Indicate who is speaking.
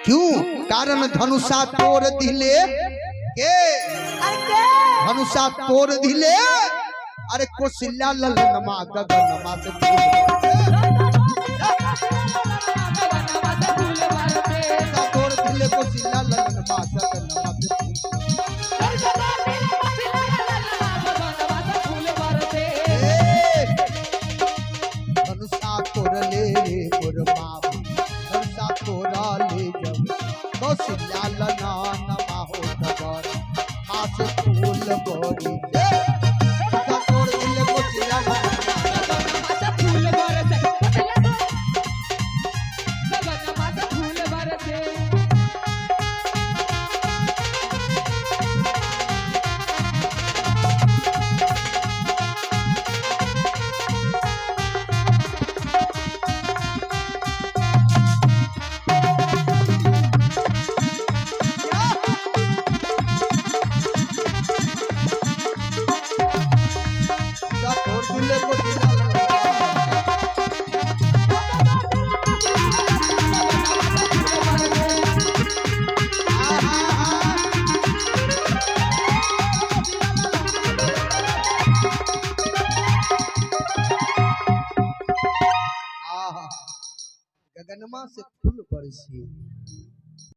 Speaker 1: क्यों? कारण धनुषा तोड़ दिले के धनुषा तोड़ दिले। अरे कौशल्या ललनमा गगनमा से तोड़ दिले कौशल्या ललनमा गगनमा से धनुषा तोड़ ले मोर बाबू धनुषा तोड़ा ले जब कौशल्या ललनमा हो गगन हाथ फूल बड़ी तोड़ दिले कौशल्या गगनमा से फूल बरसी